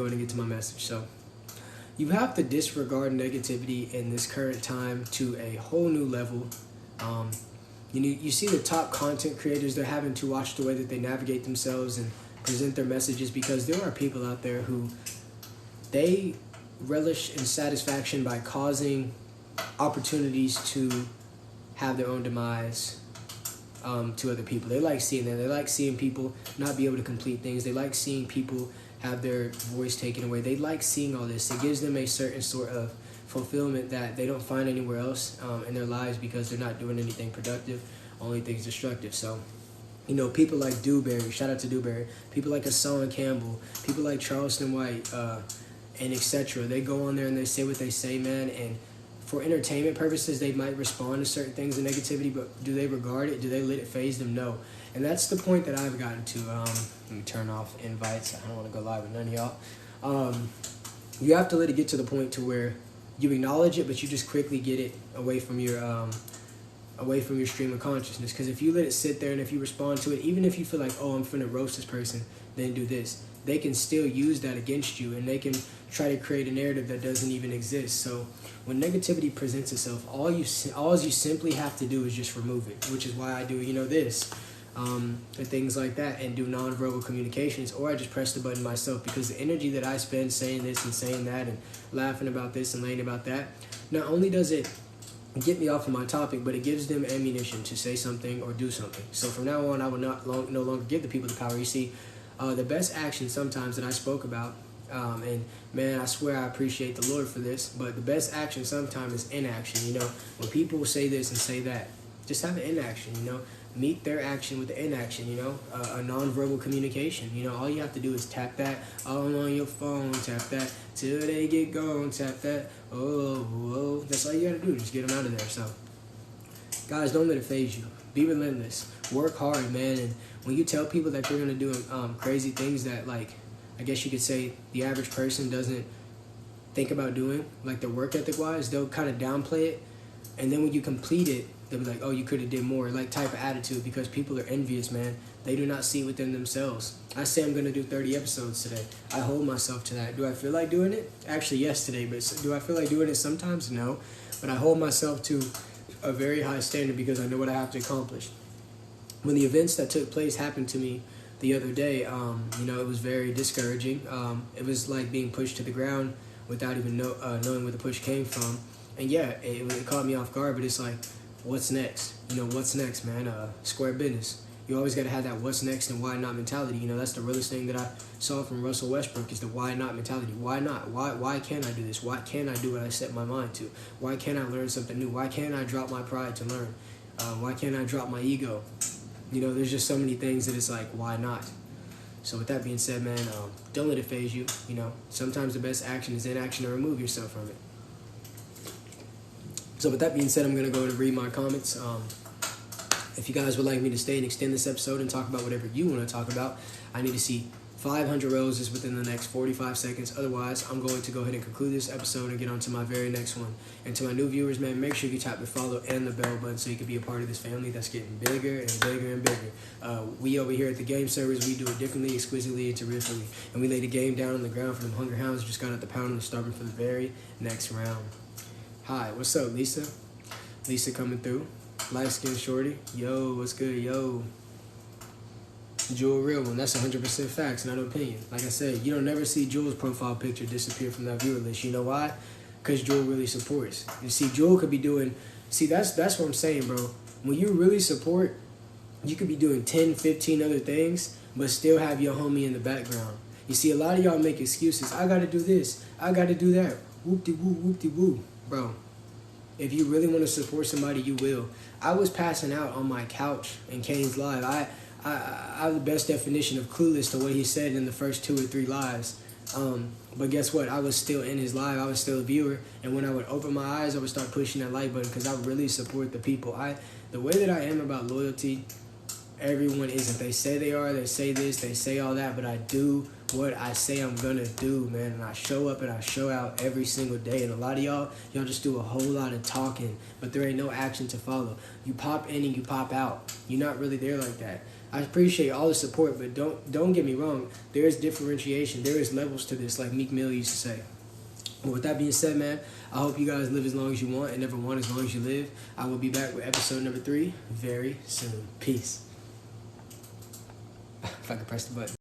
Going to get to my message. So you have to disregard negativity in this current time to a whole new level. You see the top content creators, they're having to watch the way that they navigate themselves and present their messages, because there are people out there who they relish in satisfaction by causing opportunities to have their own demise to other people. They like seeing that. They like seeing people not be able to complete things. They like seeing people have their voice taken away. They like seeing all this. It gives them a certain sort of fulfillment that they don't find anywhere else in their lives, because they're not doing anything productive, only things destructive. So, people like Dewberry, shout out to Dewberry, people like Hassan Campbell, people like Charleston White, and etc. They go on there and they say what they say, man, and for entertainment purposes, they might respond to certain things in negativity, but do they regard it? Do they let it phase them? No. And that's the point that I've gotten to. Let me turn off invites. I don't want to go live with none of y'all. You have to let it get to the point to where you acknowledge it, but you just quickly get it away from your stream of consciousness. Because if you let it sit there and if you respond to it, even if you feel like, oh, I'm finna roast this person, then do this, they can still use that against you, and they can try to create a narrative that doesn't even exist. So when negativity presents itself, all you simply have to do is just remove it, which is why I do this and things like that, and do nonverbal communications, or I just press the button myself, because the energy that I spend saying this and saying that and laughing about this and laying about that, not only does it get me off of my topic, but it gives them ammunition to say something or do something. So from now on, I will no longer give the people the power. You see, the best action sometimes that I spoke about, and man, I swear I appreciate the Lord for this, but the best action sometimes is inaction. When people say this and say that, just have an inaction, meet their action with the inaction, a nonverbal communication. All you have to do is tap that all on your phone, tap that till they get gone, tap that, oh, that's all you gotta do, just get them out of there. So, guys, don't let it phase you. Be relentless. Work hard, man, and when you tell people that you're gonna do crazy things that, like, I guess you could say the average person doesn't think about doing, like their work ethic wise, they'll kind of downplay it, and then when you complete it, they'll be like, oh, you could have did more, like type of attitude, because people are envious, man. They do not see within themselves. I say I'm going to do 30 episodes today. I hold myself to that. Do I feel like doing it? Actually, yes, today, but do I feel like doing it sometimes? No. But I hold myself to a very high standard because I know what I have to accomplish. When the events that took place happened to me the other day, it was very discouraging. It was like being pushed to the ground without even knowing where the push came from. And yeah, it caught me off guard, but it's like, what's next? What's next, man? Square business. You always got to have that what's next and why not mentality. That's the realest thing that I saw from Russell Westbrook, is the why not mentality. Why not? Why can't I do this? Why can't I do what I set my mind to? Why can't I learn something new? Why can't I drop my pride to learn? Why can't I drop my ego? There's just so many things that it's like, why not? So with that being said, man, don't let it phase you. Sometimes the best action is inaction, to remove yourself from it. So with that being said, I'm going to go and read my comments. If you guys would like me to stay and extend this episode and talk about whatever you want to talk about, I need to see 500 roses within the next 45 seconds. Otherwise, I'm going to go ahead and conclude this episode and get on to my very next one. And to my new viewers, man, make sure you tap the follow and the bell button so you can be a part of this family that's getting bigger and bigger and bigger. We over here at the game servers, we do it differently, exquisitely, and terrifically. And we lay the game down on the ground for them Hunger Hounds who just got out the pound and starving for the very next round. Hi, what's up, Lisa? Lisa coming through. Light skin shorty. Yo, what's good, yo? Jewel real one. That's 100% facts, not an opinion. Like I said, you don't never see Jewel's profile picture disappear from that viewer list. You know why? Because Jewel really supports. You see, Jewel could be doing... See, that's what I'm saying, bro. When you really support, you could be doing 10, 15 other things, but still have your homie in the background. You see, a lot of y'all make excuses. I gotta do this. I gotta do that. Whoop-de-woo, whoop-de-woo. Bro, if you really want to support somebody, you will. I was passing out on my couch in Kane's live. I have the best definition of clueless to what he said in the first 2 or 3 lives. But guess what? I was still in his live. I was still a viewer. And when I would open my eyes, I would start pushing that like button because I really support the people. The way that I am about loyalty, everyone isn't. They say they are. They say this. They say all that. But I do what I say I'm gonna do, man, and I show up and I show out every single day. And a lot of y'all just do a whole lot of talking, but there ain't no action to follow. You pop in and you pop out. You're not really there like that. I appreciate all the support, but don't get me wrong. There is differentiation. There is levels to this, like Meek Mill used to say. But with that being said, man, I hope you guys live as long as you want and never want as long as you live. I will be back with episode number 3 very soon. Peace. If I could press the button.